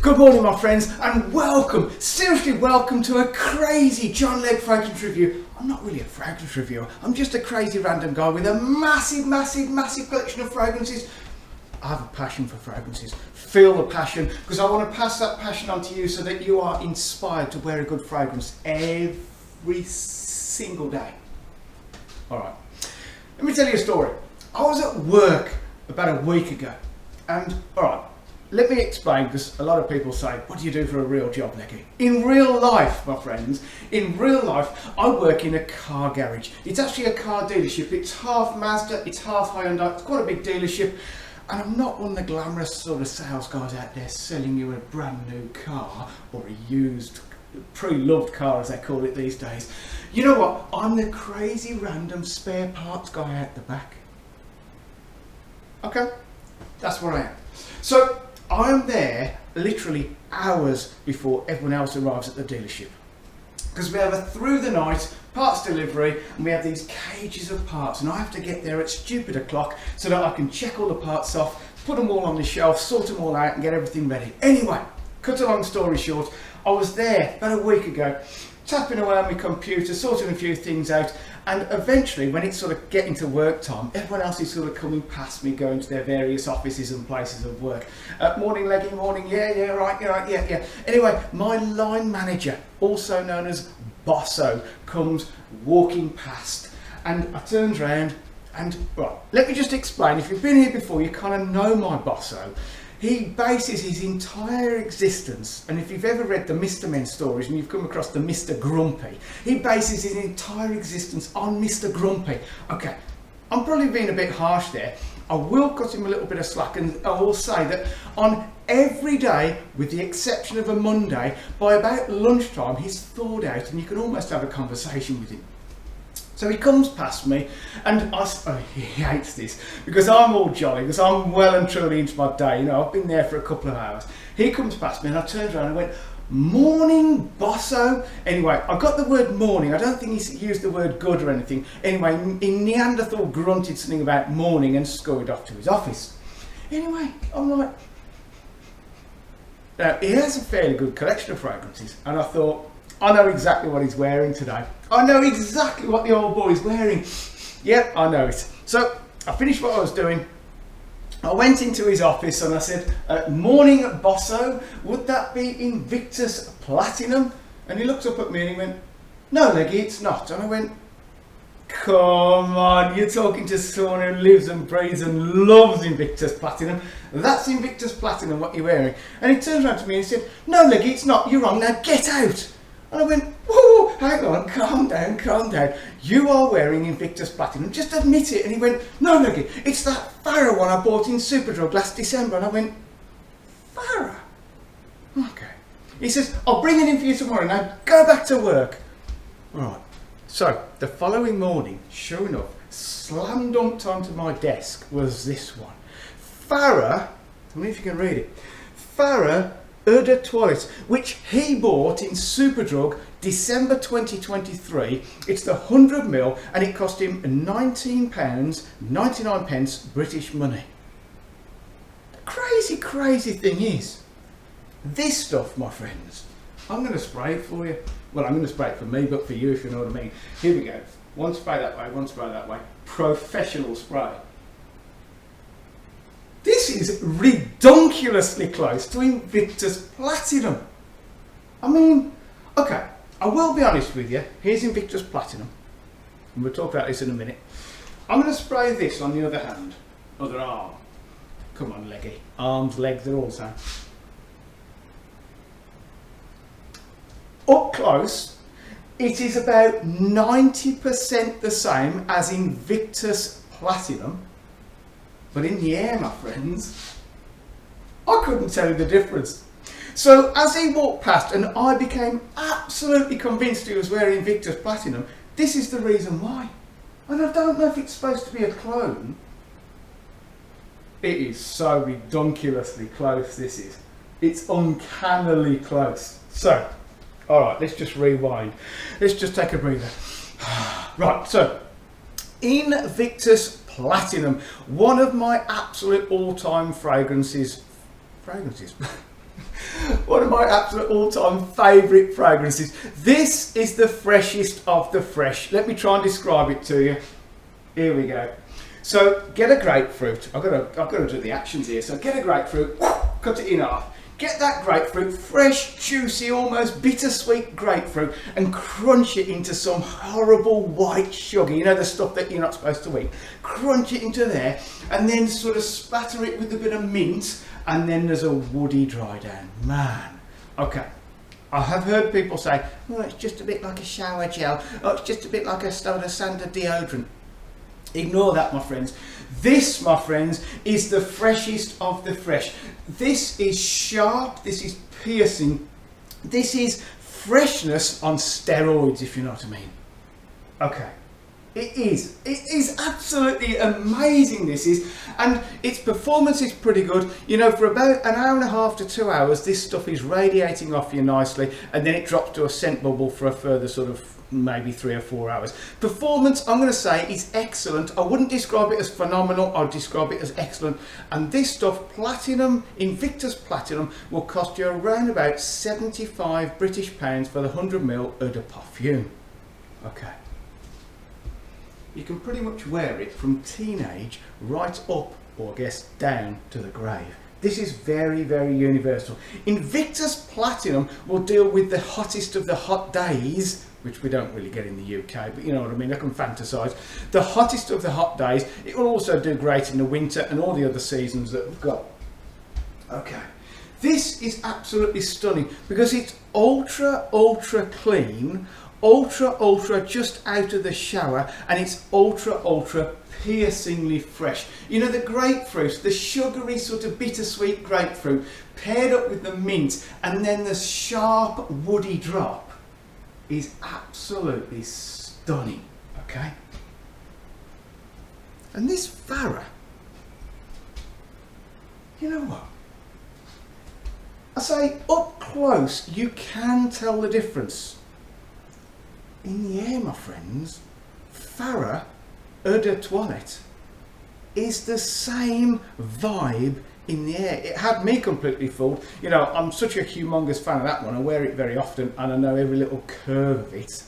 Good morning my friends and welcome, seriously welcome to a crazy John Legg fragrance review. I'm not really a fragrance reviewer, I'm just a crazy random guy with a massive collection of fragrances. I have a passion for fragrances. Feel the passion, because I want to pass that passion on to you so that you are inspired to wear a good fragrance every single day. Alright, let me tell you a story. I was at work about a week ago and alright, let me explain, because a lot of people say, what do you do for a real job, Leggy? In real life, my friends, in real life, I work in a car garage. It's actually a car dealership. It's half Mazda, it's half Hyundai, it's quite a big dealership. And I'm not one of the glamorous sort of sales guys out there selling you a brand new car or a used, pre-loved car as they call it these days. You know what? I'm the crazy random spare parts guy out the back. Okay, that's what I am. So I'm there literally hours before everyone else arrives at the dealership, because we have a through the night parts delivery and we have these cages of parts, and I have to get there at stupid o'clock so that I can check all the parts off, put them all on the shelf, sort them all out and get everything ready. Anyway, cut a long story short, I was there about a week ago tapping away on my computer, sorting a few things out, and eventually when it's sort of getting to work time, everyone else is sort of coming past me, going to their various offices and places of work. Morning Leggy, morning, yeah. Anyway, my line manager, also known as Bosso, comes walking past, and I turns around and, right, let me just explain. If you've been here before, you kind of know my Bosso. He bases his entire existence, and if you've ever read the Mr. Men stories and you've come across the Mr. Grumpy, he bases his entire existence on Mr. Grumpy. Okay, I'm probably being a bit harsh there. I will cut him a little bit of slack, and I will say that on every day, with the exception of a Monday, by about lunchtime he's thawed out and you can almost have a conversation with him. So he comes past me, and he hates this, because I'm all jolly, because I'm well and truly into my day, you know, I've been there for a couple of hours. He comes past me and I turned around and went, morning Bosso. Anyway, I got the word morning, I don't think he used the word good or anything. Anyway, in Neanderthal grunted something about morning and scurried off to his office. Anyway, I'm like, now he has a fairly good collection of fragrances, and I thought, I know exactly what he's wearing today. I know exactly what the old boy's wearing. Yep, I know it. So I finished what I was doing. I went into his office and I said, morning Bosso, would that be Invictus Platinum? And he looked up at me and he went, no Leggy, it's not. And I went, come on, you're talking to someone who lives and breathes and loves Invictus Platinum. That's Invictus Platinum what you're wearing. And he turned around to me and he said, no Leggy, it's not, you're wrong, now get out. And I went, whoa, hang on, calm down. You are wearing Invictus Platinum, just admit it. And he went, no, Leggy, it's that Farah one I bought in Superdrug last December. And I went, Farah? Okay. He says, I'll bring it in for you tomorrow, now go back to work. All right. So the following morning, sure enough, slam dunked onto my desk was this one. Farah, I wonder if you can read it. Farah Eau de Toilette, which he bought in Superdrug December 2023. It's the 100ml and it cost him £19.99 British money. The crazy thing is, this stuff, my friends, I'm going to spray it for you. Well, I'm going to spray it for me, but for you, if you know what I mean. Here we go. One spray that way, one spray that way. Professional spray. This is redonkulously close to Invictus Platinum. I mean, okay, I will be honest with you. Here's Invictus Platinum, and we'll talk about this in a minute. I'm going to spray this on the other hand, other arm. Come on, Leggy. Arms, legs, they're all the same. Up close, it is about 90% the same as Invictus Platinum. But in the air, my friends, I couldn't tell you the difference. So as he walked past and I became absolutely convinced he was wearing Invictus Platinum, this is the reason why. And I don't know if it's supposed to be a clone. It is so redonkulously close, this is. It's uncannily close. So, alright, let's just rewind. Let's just take a breather. Right, so, Invictus Platinum, one of my absolute all-time fragrances. One of my absolute all-time favourite fragrances. This is the freshest of the fresh. Let me try and describe it to you. Here we go. So get a grapefruit. I've got to do the actions here. So get a grapefruit, cut it in half. Get that grapefruit, fresh, juicy, almost bittersweet grapefruit, and crunch it into some horrible white sugar. You know, the stuff that you're not supposed to eat. Crunch it into there, and then sort of spatter it with a bit of mint, and then there's a woody dry down. Man, okay. I have heard people say, "Oh, it's just a bit like a shower gel. Oh, it's just a bit like a Soda Sander deodorant." Ignore that, my friends. This, my friends, is the freshest of the fresh. This is sharp, this is piercing, this is freshness on steroids, if you know what I mean. Okay, it is absolutely amazing, this is, and its performance is pretty good. You know, for about an hour and a half to 2 hours, this stuff is radiating off you nicely, and then it drops to a scent bubble for a further sort of maybe 3 or 4 hours. Performance, I'm going to say, is excellent. I wouldn't describe it as phenomenal, I'd describe it as excellent. And this stuff, Platinum, Invictus Platinum, will cost you around about 75 British pounds for the 100ml eau de parfum. Okay. You can pretty much wear it from teenage right up, or I guess down, to the grave. This is very, very universal. Invictus Platinum will deal with the hottest of the hot days, which we don't really get in the UK, but you know what I mean, I can fantasise. The hottest of the hot days. It will also do great in the winter and all the other seasons that we've got. Okay, this is absolutely stunning because it's ultra, ultra clean, ultra just out of the shower, and it's ultra piercingly fresh. You know, the grapefruit, the sugary sort of bittersweet grapefruit paired up with the mint and then the sharp woody drop is absolutely stunning. Okay, and this Farah, you know what, I say up close you can tell the difference. In the air, my friends, Farah Eau de Toilette is the same vibe in the air. It had me completely fooled. You know, I'm such a humongous fan of that one. I wear it very often and I know every little curve of it.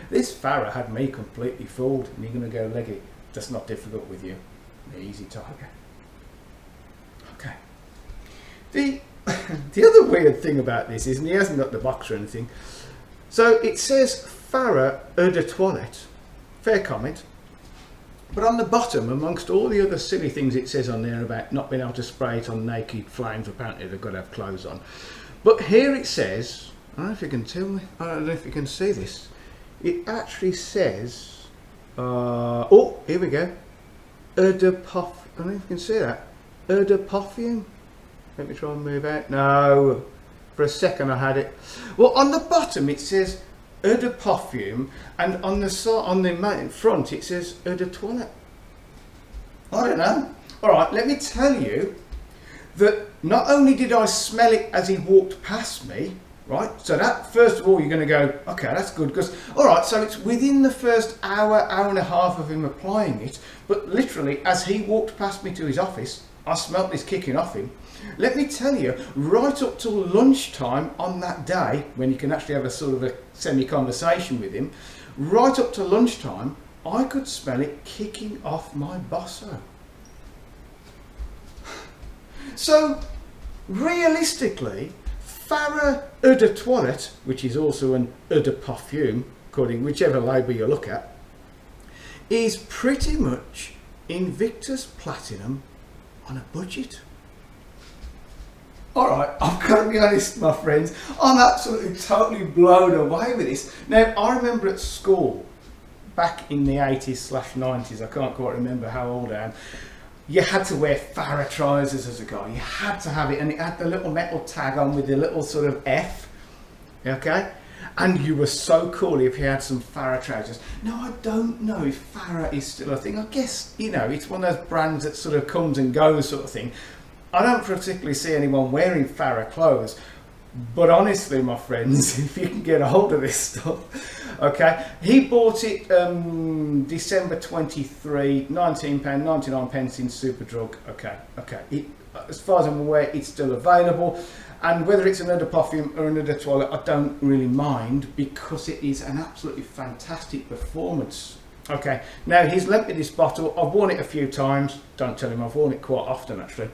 This Farah had me completely fooled. And you're going to go, Leggy, that's not difficult with you. Easy, tiger. Okay. The other weird thing about this is, and he hasn't got the box or anything, so it says Farah Eau de Toilette. Fair comment. But on the bottom, amongst all the other silly things it says on there about not being able to spray it on naked flames, apparently they've got to have clothes on. But here it says, I don't know if you can tell me, I don't know if you can see this, it actually says, oh, here we go, Eau de Parfum, I don't know if you can see that, Eau de Parfum. Let me try and move out. No, for a second I had it. Well, on the bottom it says Eau de Parfum, and on the side, on the front, it says Eau de Toilette. I don't know. All right, let me tell you that not only did I smell it as he walked past me, right? So that, first of all, you're going to go, okay, that's good, because, all right, so it's within the first hour, hour and a half of him applying it, but literally, as he walked past me to his office, I smelt this kicking off him. Let me tell you, right up till lunchtime on that day, when you can actually have a sort of a semi-conversation with him, right up to lunchtime, I could smell it kicking off my bosso. So, realistically, Farah Eau de Toilette, which is also an Eau de Parfum, according whichever label you look at, is pretty much Invictus Platinum on a budget. Alright, I've got to be honest, my friends, I'm absolutely totally blown away with this. Now, I remember at school, back in the 80s/90s, I can't quite remember how old I am, you had to wear Farah trousers as a guy. You had to have it, and it had the little metal tag on with the little sort of F, okay? And you were so cool if you had some Farah trousers. Now, I don't know if Farah is still a thing. I guess, you know, it's one of those brands that sort of comes and goes sort of thing. I don't particularly see anyone wearing Farah clothes, But honestly, my friends, if you can get a hold of this stuff, okay, he bought it December 23, £19.99 in Superdrug. Okay. As far as I'm aware, it's still available. And whether it's another perfume or another toilet, I don't really mind, because it is an absolutely fantastic performance. Okay, now he's lent me this bottle. I've worn it a few times. Don't tell him, I've worn it quite often actually.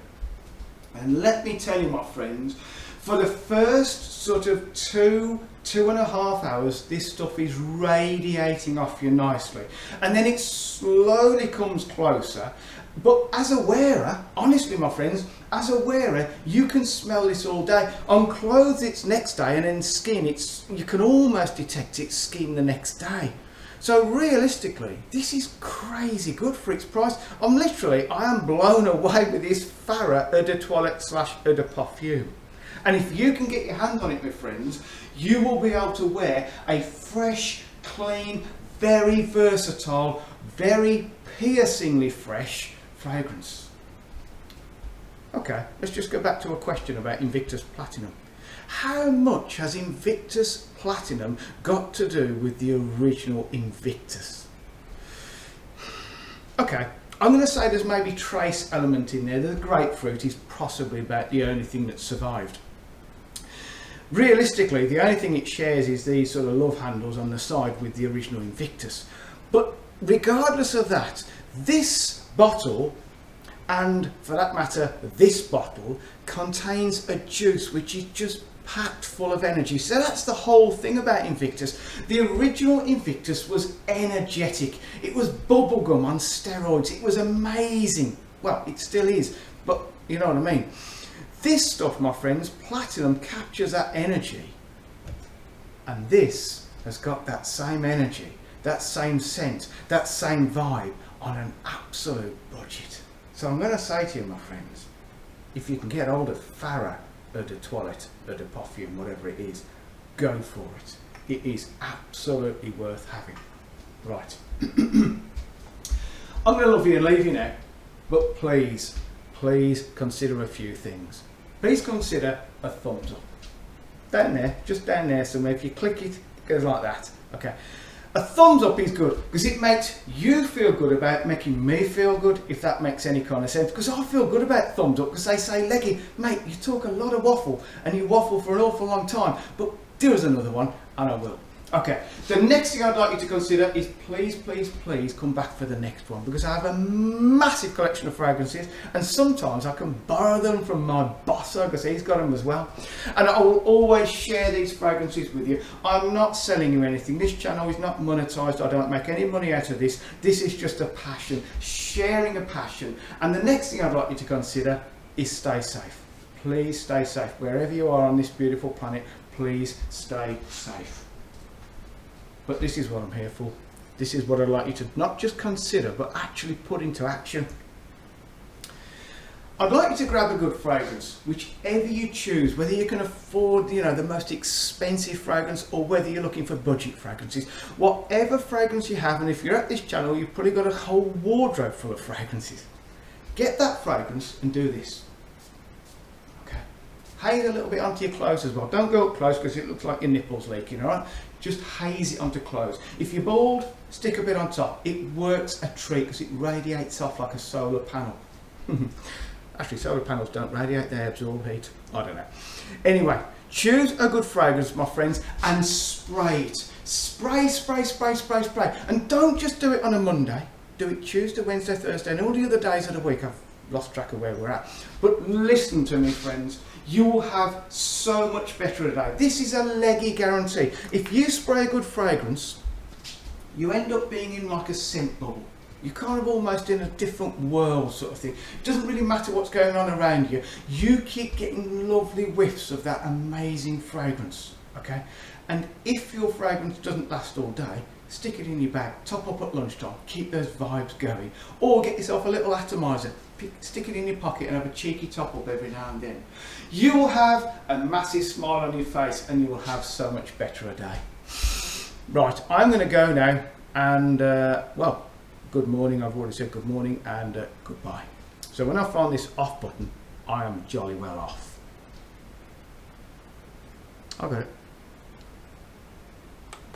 And let me tell you, my friends, for the first sort of two and a half hours, this stuff is radiating off you nicely. And then it slowly comes closer. But as a wearer, honestly, my friends, as a wearer, you can smell this all day. On clothes, it's next day, and in skin, you can almost detect its skin the next day. So realistically, this is crazy good for its price. I am blown away with this Farah Eau de Toilette / Eau de Parfum. And if you can get your hands on it, my friends, you will be able to wear a fresh, clean, very versatile, very piercingly fresh fragrance. Okay, let's just go back to a question about Invictus Platinum. How much has Invictus Platinum got to do with the original Invictus? Okay, I'm going to say there's maybe trace element in there. The grapefruit is possibly about the only thing that survived. Realistically, the only thing it shares is these sort of love handles on the side with the original Invictus. But regardless of that, this bottle, and for that matter this bottle, contains a juice which is just packed full of energy. So that's the whole thing about Invictus. The original Invictus was energetic. It was bubblegum on steroids. It was amazing. Well, it still is, but you know what I mean. This stuff, my friends, Platinum, captures that energy, and this has got that same energy, that same scent, that same vibe on an absolute budget. So I'm going to say to you, my friends, if you can get hold of Farah Eau de Toilette, Eau de Parfum, whatever it is, go for it. It is absolutely worth having. Right. I'm going to love you and leave you now, but please consider a few things. Please consider a thumbs up. Down there, just down there somewhere. If you click it, it goes like that. Okay. A thumbs up is good because it makes you feel good about making me feel good, if that makes any kind of sense. Because I feel good about thumbs up because they say, Leggy, mate, you talk a lot of waffle and you waffle for an awful long time, but do us another one and I will. Okay, the next thing I'd like you to consider is please come back for the next one, because I have a massive collection of fragrances and sometimes I can borrow them from my boss because he's got them as well, and I will always share these fragrances with you. I'm not selling you anything. This channel is not monetized. I don't make any money out of this. This is just a passion, sharing a passion. And the next thing I'd like you to consider is stay safe. Please stay safe wherever you are on this beautiful planet. Please stay safe. But this is what I'm here for. This is what I'd like you to not just consider, but actually put into action. I'd like you to grab a good fragrance, whichever you choose, whether you can afford, the most expensive fragrance or whether you're looking for budget fragrances. Whatever fragrance you have, and if you're at this channel, you've probably got a whole wardrobe full of fragrances. Get that fragrance and do this. Okay. Haze a little bit onto your clothes as well. Don't go up close because it looks like your nipple's leaking, alright? Just haze it onto clothes. If you're bald, stick a bit on top. It works a treat because it radiates off like a solar panel. Actually, solar panels don't radiate, they absorb heat. I don't know. Anyway, choose a good fragrance, my friends, and spray it. Spray. And don't just do it on a Monday. Do it Tuesday, Wednesday, Thursday, and all the other days of the week. I've lost track of where we're at. But listen to me, friends. You will have so much better a day. This is a leggy guarantee. If you spray a good fragrance, you end up being in like a scent bubble. You're kind of almost in a different world sort of thing. It doesn't really matter what's going on around you. You keep getting lovely whiffs of that amazing fragrance, okay? And if your fragrance doesn't last all day, stick it in your bag, top up at lunchtime, keep those vibes going. Or get yourself a little atomizer, stick it in your pocket and have a cheeky top up every now and then. You will have a massive smile on your face and you will have so much better a day. Right, I'm going to go now and, well, good morning. I've already said good morning and goodbye. So when I find this off button, I am jolly well off. I got it.